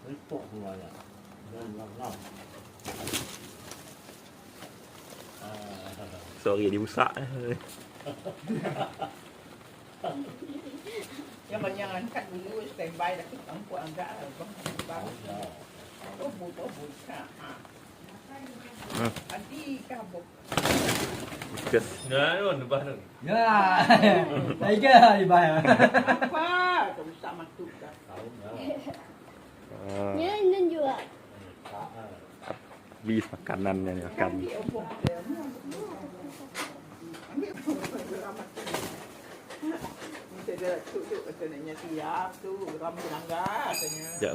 Repot semuanya. Dan lam. Sorry dia rusak. Nhưng mà nhân anh khách dulu standby dah kita angkut agak baru. Oh bud ka. Adi kabuk. WHISKAS. Nah, nun bah nun. Ya. Tiga di bawah. Apa? Kau bisa masuk dah. Ya, ini juga. Habis makanannya nih makan. Dia duduk katanya siap tu, ram langgar katanya. Ya.